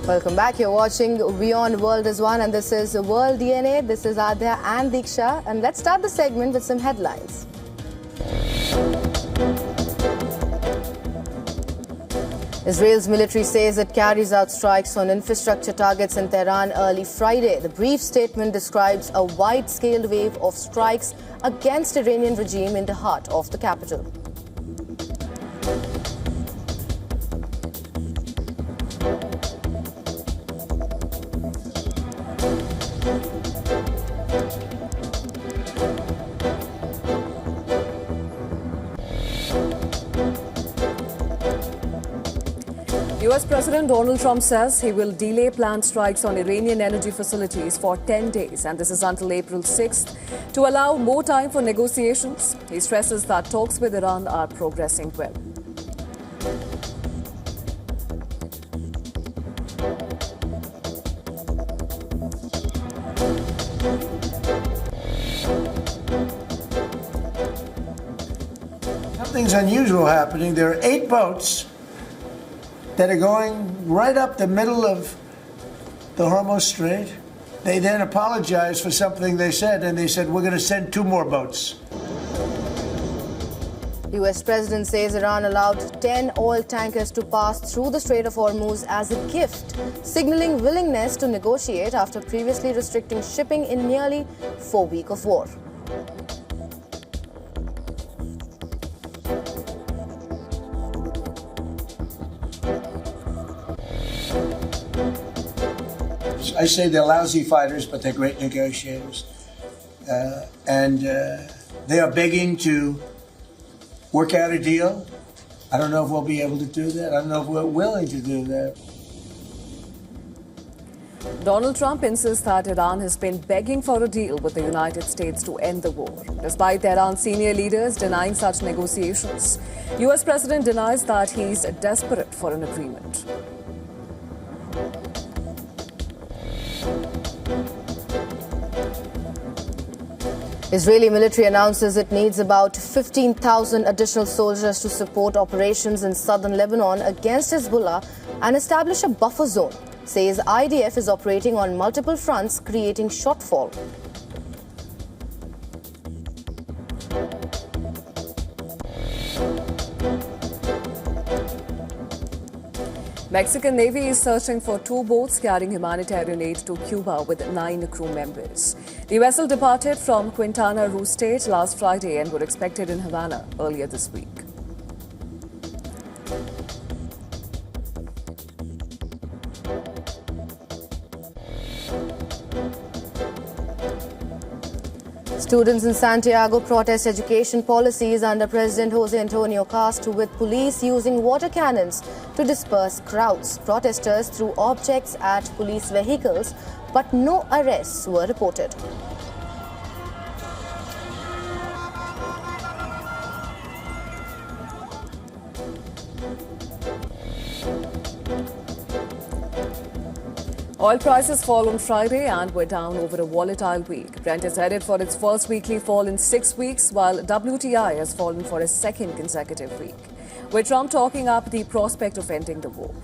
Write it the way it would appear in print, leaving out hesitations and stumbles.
Welcome back. You're watching WION The World is One, and this is World DNA. This is Adya and Diksha. And let's start the segment with some headlines. Israel's military says it carries out strikes on infrastructure targets in Tehran early Friday. The brief statement describes a wide-scale wave of strikes against Iranian regime in the heart of the capital. US President Donald Trump says he will delay planned strikes on Iranian energy facilities for 10 days, and this is until April 6th, to allow more time for negotiations. He stresses that talks with Iran are progressing well. Something's unusual happening. There are 8 boats that are going right up the middle of the Hormuz Strait. They then apologized for something they said, and they said, we're going to send 2 more boats. The US president says Iran allowed 10 oil tankers to pass through the Strait of Hormuz as a gift, signaling willingness to negotiate after previously restricting shipping in nearly 4 weeks of war. I say they're lousy fighters, but they're great negotiators. They are begging to work out a deal. I don't know if we'll be able to do that. I don't know if we're willing to do that. Donald Trump insists that Iran has been begging for a deal with the United States to end the war, despite Tehran's senior leaders denying such negotiations. US President denies that he's desperate for an agreement. Israeli military announces it needs about 15,000 additional soldiers to support operations in southern Lebanon against Hezbollah and establish a buffer zone. Says IDF is operating on multiple fronts, creating shortfall. Mexican Navy is searching for 2 boats carrying humanitarian aid to Cuba with 9 crew members. The vessel departed from Quintana Roo State last Friday and were expected in Havana earlier this week. Students in Santiago protest education policies under President Jose Antonio Castro, with police using water cannons to disperse crowds. Protesters threw objects at police vehicles, but no arrests were reported. Oil prices fall on Friday and were down over a volatile week. Brent is headed for its first weekly fall in 6 weeks, while WTI has fallen for a second consecutive week, with Trump talking up the prospect of ending the war.